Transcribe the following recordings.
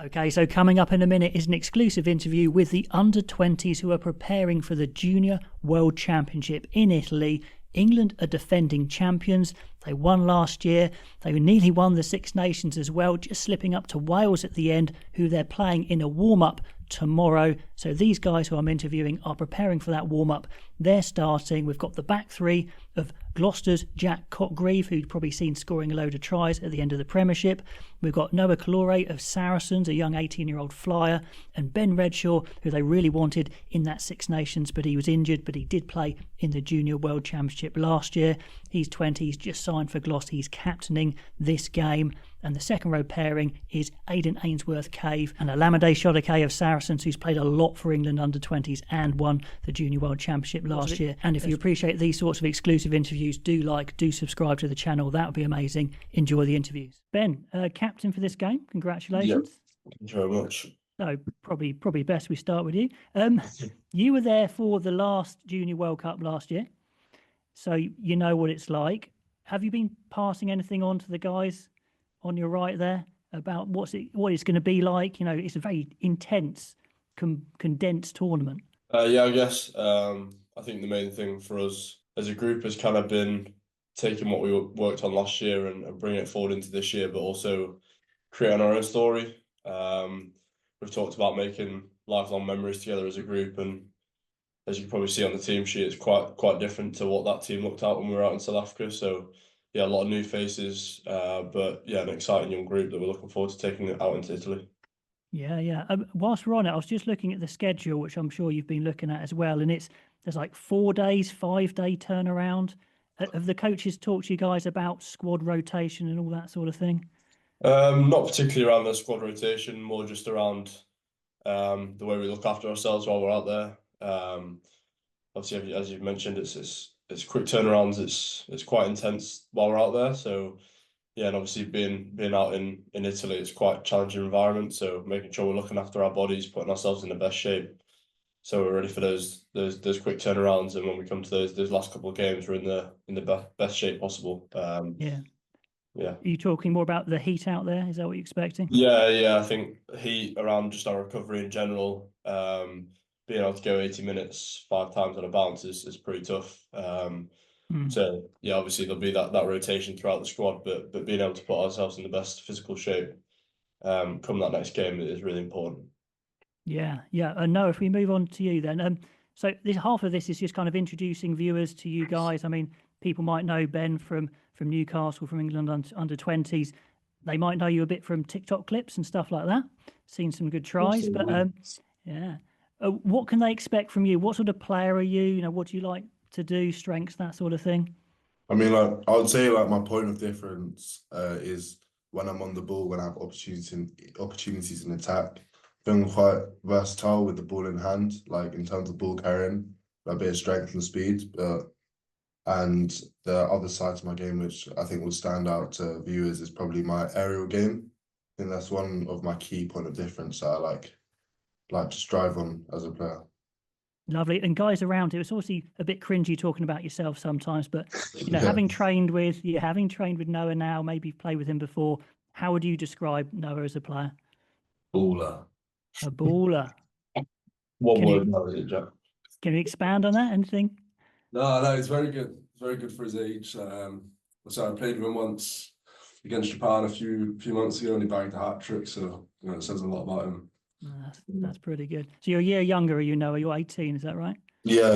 Okay, so coming up in a minute is an exclusive interview with the under-20s who are preparing for the Junior World Championship in Italy. England are defending champions. They won last year. They nearly won the Six Nations as well, just slipping up to Wales at the end, who they're playing in a warm-up tomorrow. So these guys who I'm interviewing are preparing for that warm-up. They're starting. We've got the back three of Gloucester's Jack Cotgreave, who'd probably seen scoring a load of tries at the end of the Premiership. We've got Noah Calouri of Saracens, a young 18-year-old flyer, and Ben Redshaw, who they really wanted in that Six Nations, but he was injured, but he did play in the Junior World Championship last year. He's 20, he's just signed for Gloucester, he's captaining this game. And the second row pairing is Aiden Ainsworth-Cave and Olamide Sodeke of Saracens, who's played a lot for England under-20s and won the Junior World Championship last year. And if you appreciate these sorts of exclusive interviews, do subscribe to the channel. That would be amazing. Enjoy the interviews. Ben, captain for this game. Congratulations. Yeah, thank you very much. No, probably best we start with you. You were there for the last Junior World Cup last year, so you know what it's like. Have you been passing anything on to the guys on your right there about what it's going to be like? You know, it's a very intense, condensed tournament. Yeah, I guess. I think the main thing for us as a group has kind of been taking what we worked on last year and bringing it forward into this year, but also creating our own story. We've talked about making lifelong memories together as a group, and as you can probably see on the team sheet, it's quite different to what that team looked like when we were out in South Africa. So yeah, a lot of new faces, but yeah, an exciting young group that we're looking forward to taking it out into Italy. Yeah. Whilst we're on it, I was just looking at the schedule, which I'm sure you've been looking at as well, and there's like 4 days, 5-day turnaround. Have the coaches talked to you guys about squad rotation and all that sort of thing? Not particularly around the squad rotation, more just around the way we look after ourselves while we're out there. Obviously, as you've mentioned, it's quick turnarounds. It's quite intense while we're out there. So yeah, and obviously being out in Italy, it's quite a challenging environment. So making sure we're looking after our bodies, putting ourselves in the best shape, so we're ready for those quick turnarounds. And when we come to those last couple of games, we're in the best shape possible. Yeah. Are you talking more about the heat out there? Is that what you're expecting? Yeah. I think heat around just our recovery in general. Being able to go 80 minutes 5 times on a bounce is pretty tough. So yeah, obviously there'll be that rotation throughout the squad, but being able to put ourselves in the best physical shape come that next game is really important. Yeah. And no, if we move on to you then, so half of this is just kind of introducing viewers to you guys. I mean, people might know Ben from Newcastle, from England under-20s. They might know you a bit from TikTok clips and stuff like that. Seen some good tries, but yeah. What can they expect from you? What sort of player are you? You know, what do you like to do? Strengths, that sort of thing. I mean, like I would say, like my point of difference is when I'm on the ball, when I have opportunities in attack. I'm quite versatile with the ball in hand, like in terms of ball carrying, a bit of strength and speed. And the other side to my game, which I think will stand out to viewers, is probably my aerial game. I think that's one of my key point of difference that I like to strive on as a player. Lovely. And guys around it, it's obviously a bit cringy talking about yourself sometimes, but you know, having trained with Noah now, maybe played with him before, how would you describe Noah as a player? Baller. A baller. One word, that was it, Jack. Can you expand on that? Anything? No, it's very good. It's very good for his age. So I played with him once against Japan a few months ago, and he bagged a hat-trick. So you know, it says a lot about him. That's pretty good. So you're a year younger, you know, you're 18, is that right? Yeah.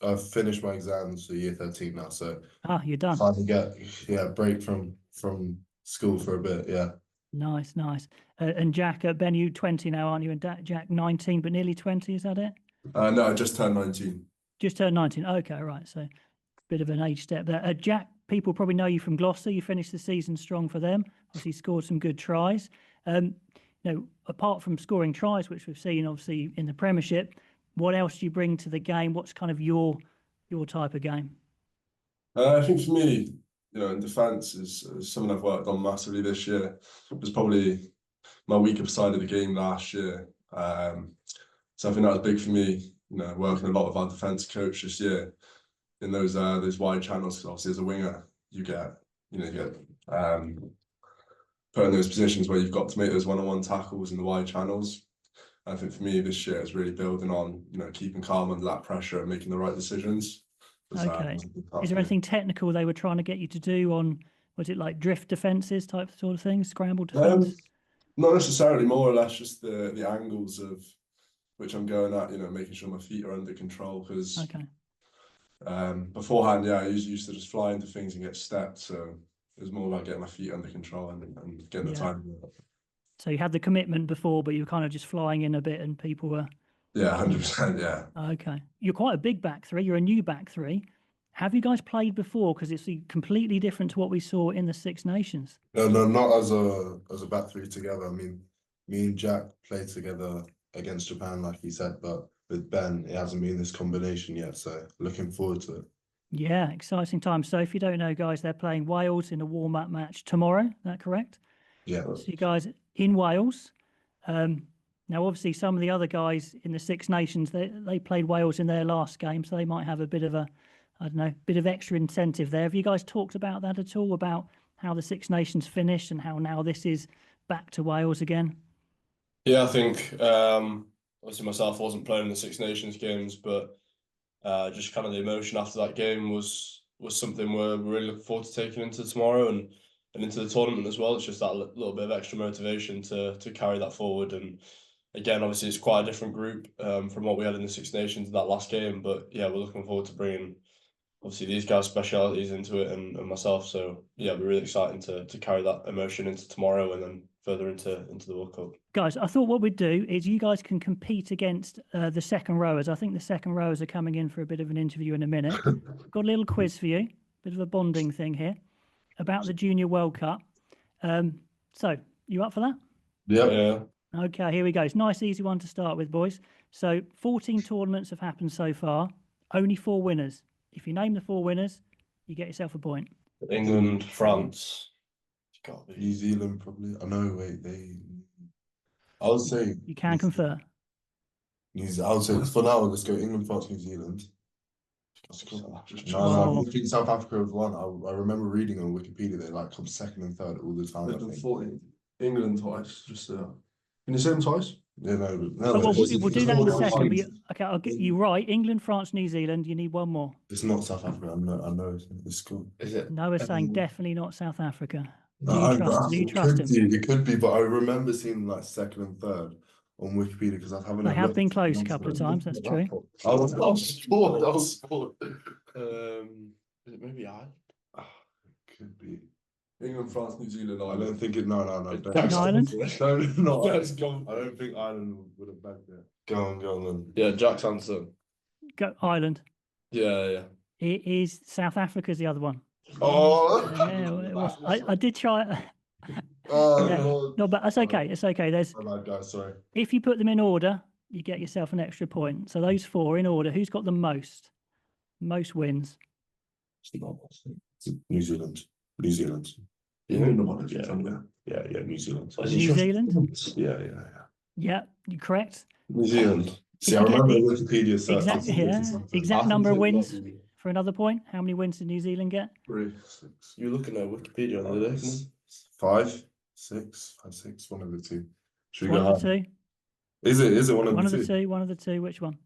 I've finished my exams for year 13 now, so you're done. Finally get a break from school for a bit. Yeah. Nice. And Jack, Ben, you 20 now, aren't you? And Jack 19, but nearly 20, is that it? No, I just turned 19. Just turned 19. Okay, right. So bit of an age step there. Jack, people probably know you from Gloucester. You finished the season strong for them. Obviously scored some good tries. You know, apart from scoring tries, which we've seen obviously in the Premiership, what else do you bring to the game? What's kind of your type of game? I think for me, you know, in defence is something I've worked on massively this year. It was probably my weaker side of the game last year. So I think that was big for me, you know, working a lot with our defence coach this year in those wide channels. Because obviously as a winger, you get put in those positions where you've got to make those one-on-one tackles in the wide channels. I think for me this year is really building on, keeping calm under that pressure and making the right decisions. Okay. Is there anything technical they were trying to get you to do on, was it like drift defences type sort of thing, scramble defence? Not necessarily, more or less just the angles of which I'm going at, making sure my feet are under control, because beforehand, I used to just fly into things and get stepped, so it was more about getting my feet under control and getting the time. So you had the commitment before, but you were kind of just flying in a bit and people were... Yeah, 100%, yeah. Okay. You're quite a big back three. You're a new back three. Have you guys played before? Because it's completely different to what we saw in the Six Nations. No, not as a back three together. I mean, me and Jack played together against Japan, like he said, but with Ben, it hasn't been this combination yet. So looking forward to it. Yeah, exciting time. So if you don't know, guys, they're playing Wales in a warm-up match tomorrow. Is that correct? Yeah. So you guys in Wales. Now, obviously, some of the other guys in the Six Nations, they played Wales in their last game, so they might have a bit of bit of extra incentive there. Have you guys talked about that at all, about how the Six Nations finished and how now this is back to Wales again? Yeah, I think obviously myself wasn't playing in the Six Nations games, but just kind of the emotion after that game was something we're really looking forward to taking into tomorrow and into the tournament as well. It's just that little bit of extra motivation to carry that forward. And again, obviously, it's quite a different group from what we had in the Six Nations in that last game. But yeah, we're looking forward to bringing obviously these guys' specialities into it and myself. So yeah, we're really excited to carry that emotion into tomorrow and then further into the World Cup. Guys, I thought what we'd do is you guys can compete against the second rowers. I think the second rowers are coming in for a bit of an interview in a minute. Got a little quiz for you, bit of a bonding thing here about the Junior World Cup. So you up for that? Yeah. Okay, here we go. It's a nice, easy one to start with, boys. So 14 tournaments have happened so far. Only 4 winners. If you name the 4 winners, you get yourself a point. England, France. It's got to be New Zealand, probably. I know. Wait, I would say you can confer. I would say for now. Let's go England, France, New Zealand. No, I think South Africa have won. I remember reading on Wikipedia they come second and third all the time. I think. 14. England twice. Just can you say them twice? Yeah, no. We'll do that in a second. But okay, I'll get you right. England, France, New Zealand. You need one more. It's not South Africa. I know it's cool. Is it? Noah's saying definitely not South Africa. Do you It trust him? It could be, but I remember seeing second and third on Wikipedia because I haven't. They have been close a couple of times. That's true. I was sport. Is it maybe Ireland? Could be. England, France, New Zealand. I don't think it. No. Ireland? No. I don't think Ireland would have backed it. Go on then. Yeah, Jack's answer. Go Ireland. Yeah. It is South Africa's the other one. Oh. Yeah, it was. I did try. Oh, yeah. Lord. No, but that's okay. It's okay. There's. My bad, guys. Sorry. If you put them in order, you get yourself an extra point. So those 4 in order. Who's got the most? Most wins. New Zealand. Yeah, Yeah, New Zealand. New Zealand? Yeah. Yeah, you're correct. New Zealand. See, I remember Wikipedia search. Exact number of wins for another point. How many wins did New Zealand get? 3, 6. You're looking at Wikipedia on the day. 5, 6, 1 of the 2. Should we One go of the 2. Is it one of One the of the 2? 2. One of the 2. Which one?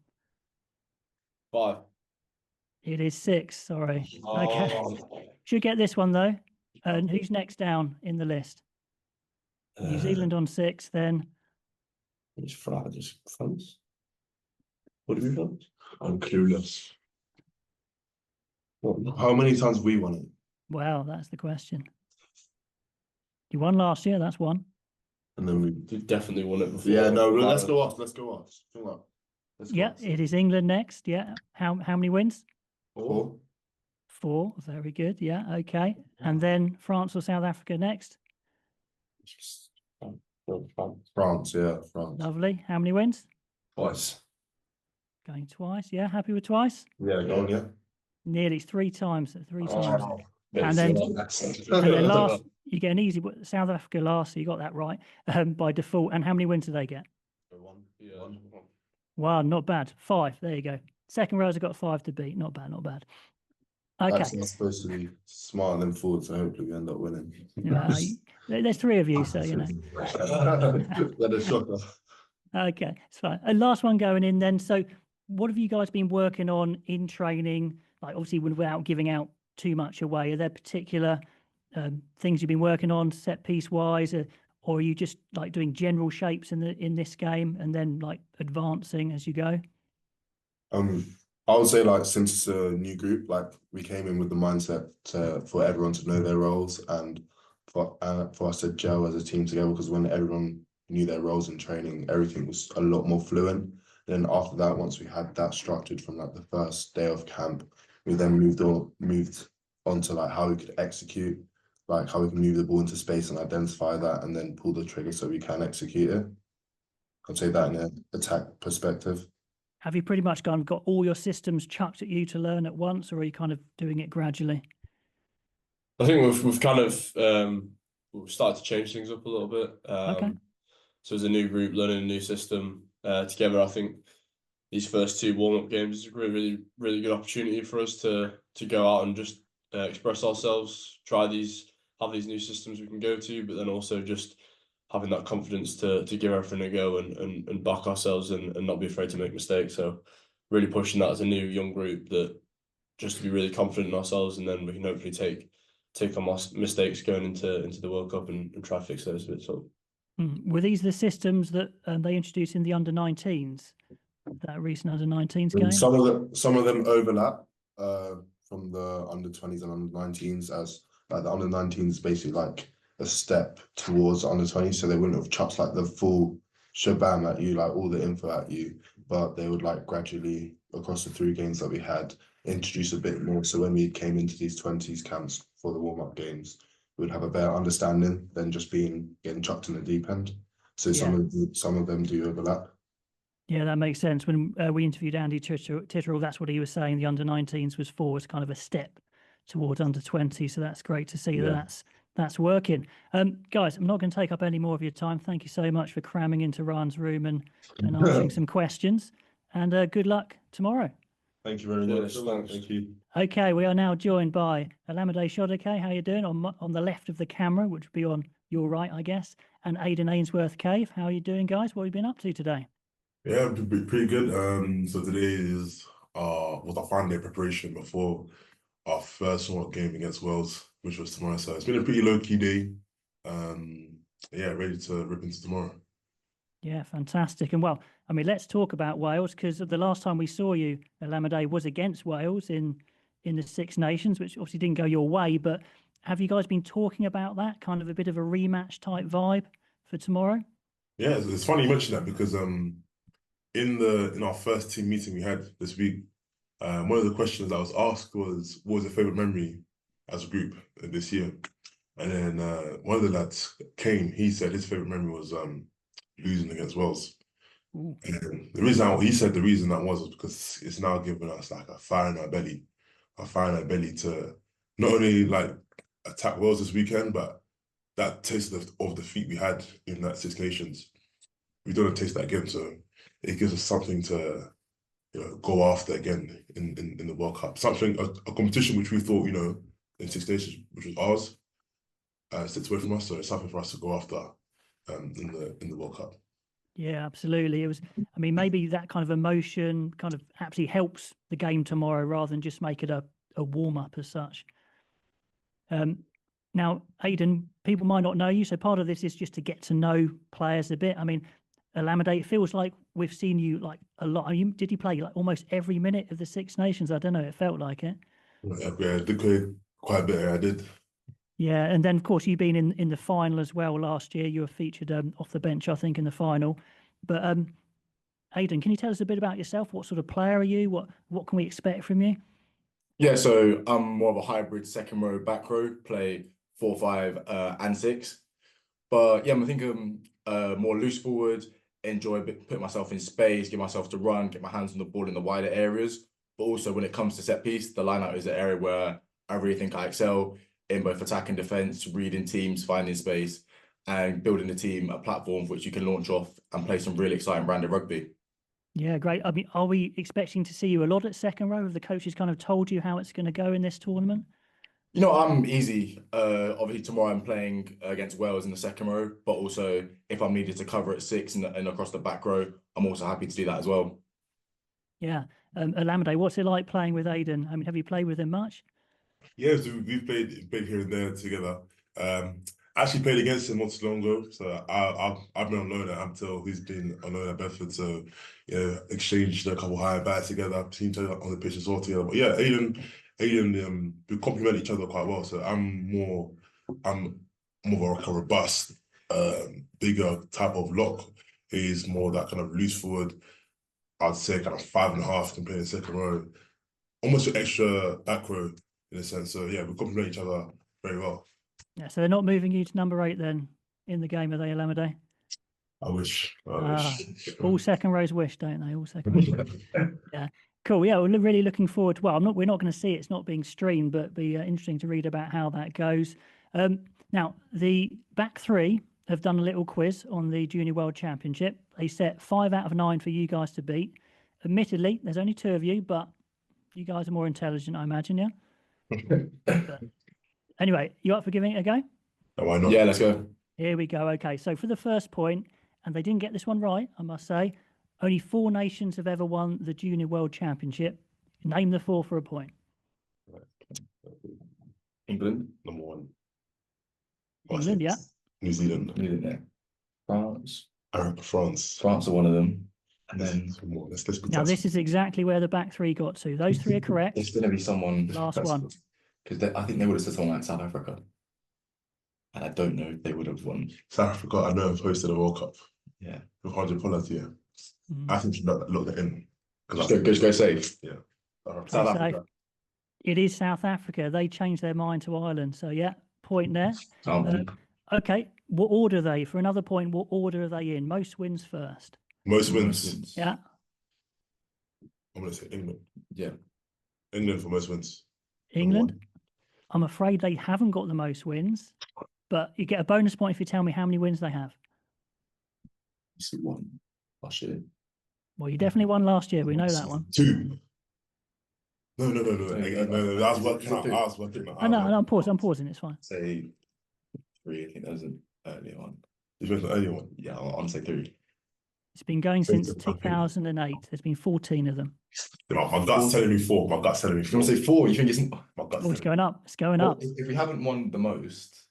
5. It is 6. Sorry. Oh. Okay. Should get this one though. And who's next down in the list? New Zealand on 6. Then It's France. What do we want? I'm clueless. How many times have we won it? well, that's the question. You won last year. That's one. And then we definitely won it before. Yeah, no, let's go off. Yeah, it is England next. Yeah. How many wins? 4. 4. Very good. Yeah. Okay. And then France or South Africa next. France, yeah, France. Lovely. How many wins? Twice. Going twice. Yeah. Happy with twice? Yeah, go on, yeah. Nearly 3 times. 3 times. Oh, And then last, you get an easy. South Africa last, so you got that right by default. And how many wins do they get? 1. Yeah. Wow, not bad. 5. There you go. Second rows have got 5 to beat. Not bad, not bad. Okay. That's not supposed to be smarter than forward, so hopefully we end up winning. There's three of you, so you know. That is shocker. Okay, it's fine. And last one going in then. So what have you guys been working on in training? Like obviously without giving out too much away, are there particular things you've been working on set piece wise, or are you just like doing general shapes in this game and then like advancing as you go? I would say like since it's a new group, like we came in with the mindset for everyone to know their roles and for us to gel as a team together, because when everyone knew their roles in training, everything was a lot more fluent. Then after that, once we had that structured from like the first day of camp, we then moved on to like how we could execute, like how we can move the ball into space and identify that and then pull the trigger so we can execute it. I'd say that in an attack perspective. Have you pretty much got all your systems chucked at you to learn at once, or are you kind of doing it gradually? I think we've kind of we've started to change things up a little bit. Okay. So as a new group learning a new system together, I think these first two warm-up games is a really good opportunity for us to go out and just express ourselves, have these new systems we can go to, but then also just having that confidence to give everything a go and back ourselves and not be afraid to make mistakes. So really pushing that as a new young group, that just to be really confident in ourselves, and then we can hopefully take on mistakes going into the World Cup and try to fix those bits up. Were these the systems that they introduced in the under-19s, that recent under-19s game? Some of them overlap from the under-20s and under-19s, as like the under-19s basically like a step towards under-20s, so they wouldn't have chucked like the full shabam at you, like all the info at you, but they would like gradually across the 3 games that we had introduce a bit more. So when we came into these 20s camps for the warm-up games, we would have a better understanding than just getting chucked in the deep end. So some of them do overlap. Yeah, that makes sense. When we interviewed Andy Titterell, that's what he was saying. The under-19s was for as kind of a step towards under-20. So that's great to see that's working. Guys, I'm not going to take up any more of your time. Thank you so much for cramming into Ryan's room and answering some questions. And good luck tomorrow. Thank you very much. Thank you. Okay, we are now joined by Olamide Sodeke. How are you doing? On the left of the camera, which would be on your right, I guess. And Aiden Ainsworth-Cave. How are you doing, guys? What have you been up to today? Yeah, pretty good. So today was our final day preparation before our first warm-up game against Wales, which was tomorrow. So it's been a pretty low-key day. Yeah, ready to rip into tomorrow. Yeah, fantastic. And well, I mean, let's talk about Wales, because the last time we saw you, Olamide, was against Wales in the Six Nations, which obviously didn't go your way. But have you guys been talking about that, kind of a bit of a rematch type vibe for tomorrow? Yeah, it's funny you mention that, because in our first team meeting we had this week, one of the questions I was asked was, what was your favourite memory as a group this year? And then one of the lads, Kane, he said his favourite memory was losing against Wales. Ooh. And the reason that was because it's now given us like a fire in our belly to not only like attack Wales this weekend, but that taste of defeat we had in that Six Nations, we don't taste that again. So it gives us something to go after again in the World Cup. A competition which we thought, in Six Nations, which was ours, sits away from us. So it's something for us to go after in the World Cup. Yeah, absolutely. It was, I mean, maybe that kind of emotion kind of actually helps the game tomorrow rather than just make it a warm-up as such. Now, Aiden, people might not know you, so part of this is just to get to know players a bit. I mean, Olamide, it feels like we've seen you like a lot. Did you play like almost every minute of the Six Nations? I don't know, it felt like it. Yeah, I did play quite a bit, I did. Yeah, and then of course you've been in the final as well last year. You were featured off the bench, I think, in the final. But Aiden, can you tell us a bit about yourself? What sort of player are you? What can we expect from you? Yeah, so I'm more of a hybrid second row, back row, play 4, 5, and 6. But yeah, I think I'm more loose forward, enjoy putting myself in space, get myself to run, get my hands on the ball in the wider areas. But also when it comes to set piece, the line out is an area where I really think I excel in both attack and defense, reading teams, finding space, and building the team a platform which you can launch off and play some really exciting branded rugby. Yeah, great. I mean, are we expecting to see you a lot at second row? Have the coaches kind of told you how it's going to go in this tournament? You know, I'm easy. Obviously tomorrow I'm playing against Wales in the second row, but also if I'm needed to cover at 6 and across the back row, I'm also happy to do that as well. Yeah. Olamide, what's it like playing with Aiden? I mean, have you played with him much? Yeah, so we've played here and there together. I actually played against him not too long ago. So I've been on loan at Ampthill. He's been on loan at Bedford. So yeah, exchanged a couple high bats together. Seen each other on the pitch as well together. But yeah, Aiden, we complement each other quite well. So I'm more of a robust, bigger type of lock. He's more that kind of loose forward. I'd say kind of 5.5 compared to second row, almost an extra back row in a sense. So yeah, we complement each other very well. Yeah, so they're not moving you to number 8 then in the game, are they, Olamide? I wish. All second rows wish, don't they? All second rows. Yeah, cool. Yeah, we're really looking forward to. Well, we're not going to see it. It's not being streamed, but it'd be interesting to read about how that goes. Now, the back 3 have done a little quiz on the Junior World Championship. They set 5 out of 9 for you guys to beat. Admittedly, there's only 2 of you, but you guys are more intelligent, I imagine, yeah? But anyway, you up for giving it a go? No, why not? Yeah, let's go. Here we go. Okay, so for the first point, and they didn't get this one right, I must say, only 4 nations have ever won the Junior World Championship. Name the 4 for a point. England. Number 1. England, yeah. New Zealand. France. France. France are one of them. And then let's Now, this is exactly where the back 3 got to. Those 3 are correct. it's going to be someone. Last one. Because I think they would have said someone like South Africa. And I don't know if they would have won. South Africa, I know, have hosted a World Cup. Yeah. With 100 points, yeah. I think you should look that in. Just go safe. Yeah. South Africa. It is South Africa. They changed their mind to Ireland. So, yeah, point there. Okay, what order are they? For another point, what order are they in? Most wins first. Most wins. Yeah. I'm going to say England. Yeah. England for most wins. England. I'm afraid they haven't got the most wins, but you get a bonus point if you tell me how many wins they have. You won last year. Well, you definitely won last year. We know that one. 2. No. I was working out. I know. I'm pausing. It's fine. Say 3. I think that was an earlier one. You went the earlier one? Yeah, I'll say 3. It's been going since 2008. There's been 14 of them. My gut's telling me 4. My gut's telling me 4. You want to say 4? You think it's... Oh, it's going up. It's going up. If we haven't won the most,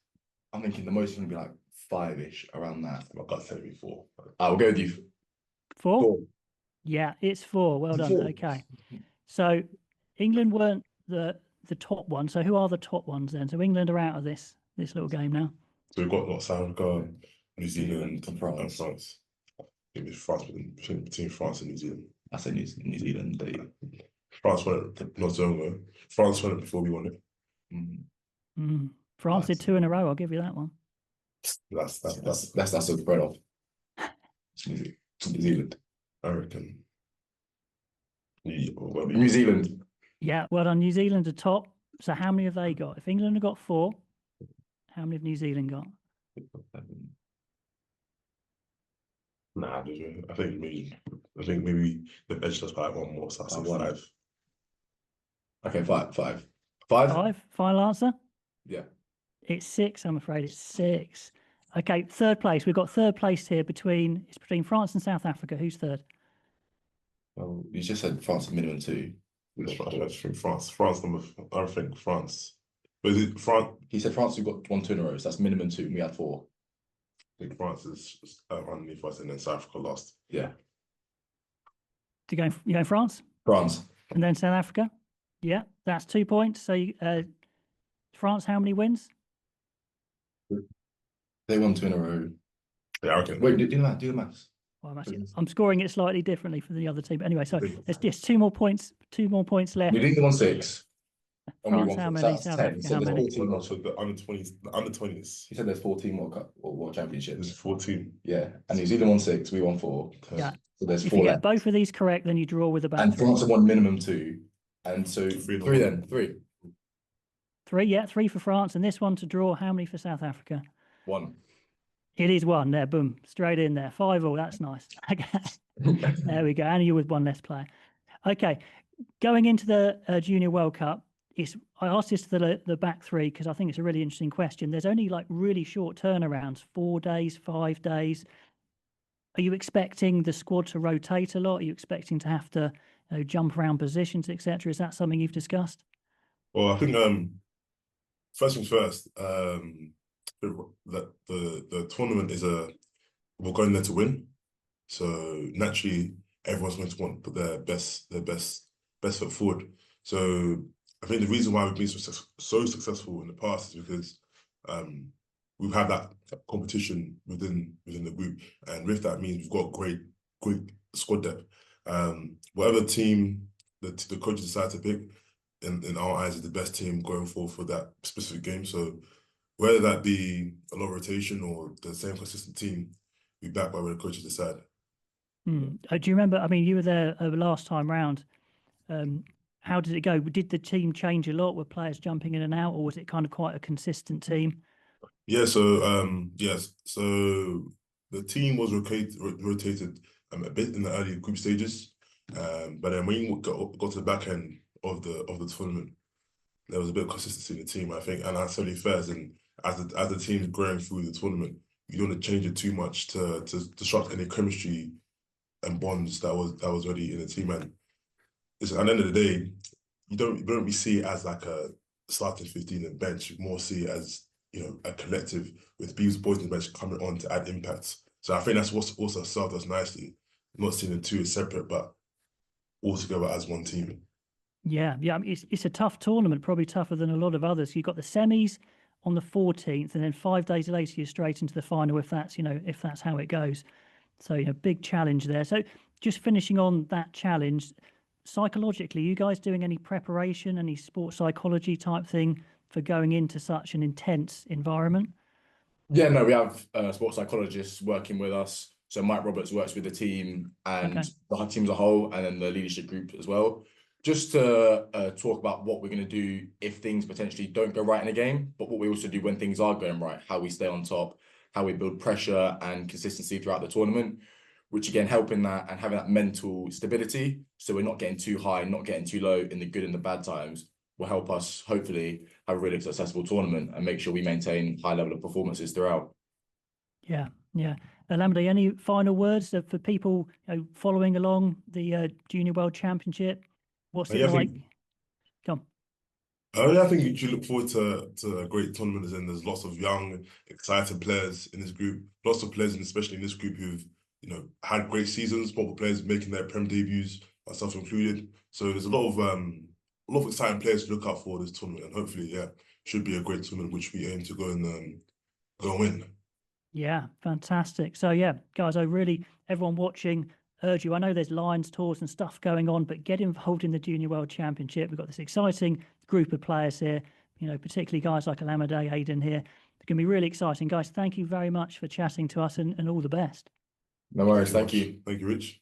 I'm thinking the most is going to be like 5-ish, around that. My gut's telling me 4. I'll go with you. 4? Yeah, it's 4. Well done. 4. Okay. So England weren't the top one. So who are the top ones then? So England are out of this little game now. So we've got South Africa, New Zealand, and France. I think it's France between France and New Zealand. I say New Zealand. France won it not so long ago. France won it before we won it. France did 2 in a row. I'll give you that one. That's a spread off. New Zealand. I reckon. New Zealand. Yeah, well done. New Zealand are top. So how many have they got? If England have got 4, how many have New Zealand got? Nah, I think maybe the edge does by 1 more. So I'll say 5. Okay, 5. 5. 5. Final answer? Yeah. It's 6. I'm afraid it's 6. Okay, third place. We've got third place here between France and South Africa. Who's third? Well, you just said France minimum 2. I think France. I think France. But is it France? He said France. We've got 1 2 in a row. So that's minimum 2. And we had 4. I think France is underneath us, and then South Africa lost. Yeah. You go France? France. And then South Africa? Yeah, that's 2 points. So France, how many wins? They won 2 in a row. Yeah, okay. Wait, do the maths. Well, I'm scoring it slightly differently for the other team. But anyway, so there's just 2 more points. 2 more points left. We did 1 6. France, how many? South Africa, how many? The under 20s. He said there's 14 World Cup or World Championships. There's 14. Yeah, and New Zealand won 6. We won 4. Yeah. So there's If 4 you get left. both of these correct, then you draw with the back. And France have won minimum 2. And so 3 then. 3. 3, yeah, 3 for France. And this one to draw, how many for South Africa? 1. It is one there, boom, straight in there. 5-5, that's nice. Okay. There we go. And you with one less player. Okay, going into the Junior World Cup, I asked this to the back three because I think it's a really interesting question. There's only like really short turnarounds, 4 days, 5 days. Are you expecting the squad to rotate a lot? Are you expecting to have to jump around positions, etc.? Is that something you've discussed? Well, I think first things first, the tournament we're going there to win. So naturally, everyone's going to want to put their best foot forward. So I think the reason why we've been so successful in the past is because we've had that competition within the group, and with that means we've got great squad depth. Whatever team the coaches decide to pick, in our eyes, is the best team going forward for that specific game. So whether that be a lot of rotation or the same consistent team, we back by where the coaches decide. Do you remember? I mean, you were there last time round. How did it go? Did the team change a lot? Were players jumping in and out, or was it kind of quite a consistent team? Yeah. So yes. So the team was rotated a bit in the early group stages, but then when you got to the back end of the tournament, there was a bit of consistency in the team, I think, and that's only fair. And as the team's growing through the tournament, you don't want to change it too much to disrupt any chemistry and bonds that was already in the team. And at the end of the day, you don't really see it as like a starting 15 and bench. You more see it as, you know, a collective with these boys in the bench coming on to add impact. So I think that's what's also served us nicely. Not seeing the two as separate, but all together as one team. Yeah. I mean, it's a tough tournament, probably tougher than a lot of others. You've got the semis on the 14th, and then 5 days later you're straight into the final if that's how it goes. So, big challenge there. So just finishing on that challenge, psychologically, are you guys doing any preparation, any sports psychology type thing for going into such an intense environment? Yeah, no, we have sports psychologists working with us. So Mike Roberts works with the team and the team as a whole, and then the leadership group as well, just to talk about what we're going to do if things potentially don't go right in a game, but what we also do when things are going right, how we stay on top, how we build pressure and consistency throughout the tournament, which again, helping that and having that mental stability, so we're not getting too high, not getting too low in the good and the bad times, will help us hopefully have a really successful tournament and make sure we maintain high level of performances throughout. Yeah. Olamide, any final words for people following along the Junior World Championship? What's it like? Come. Yeah, I think you should look forward to a great tournament, and there's lots of young, exciting players in this group. Lots of players, especially in this group, who've had great seasons. Multiple players making their Prem debuts, myself included. So there's a lot of exciting players to look out for this tournament, and hopefully, should be a great tournament which we aim to go and win. Yeah, fantastic. So guys, everyone watching, urge you. I know there's Lions tours and stuff going on, but get involved in the Junior World Championship. We've got this exciting group of players here, particularly guys like Olamide, Aiden here. It's going to be really exciting. Guys, thank you very much for chatting to us, and all the best. No worries. Thank you. Thank you, Rich.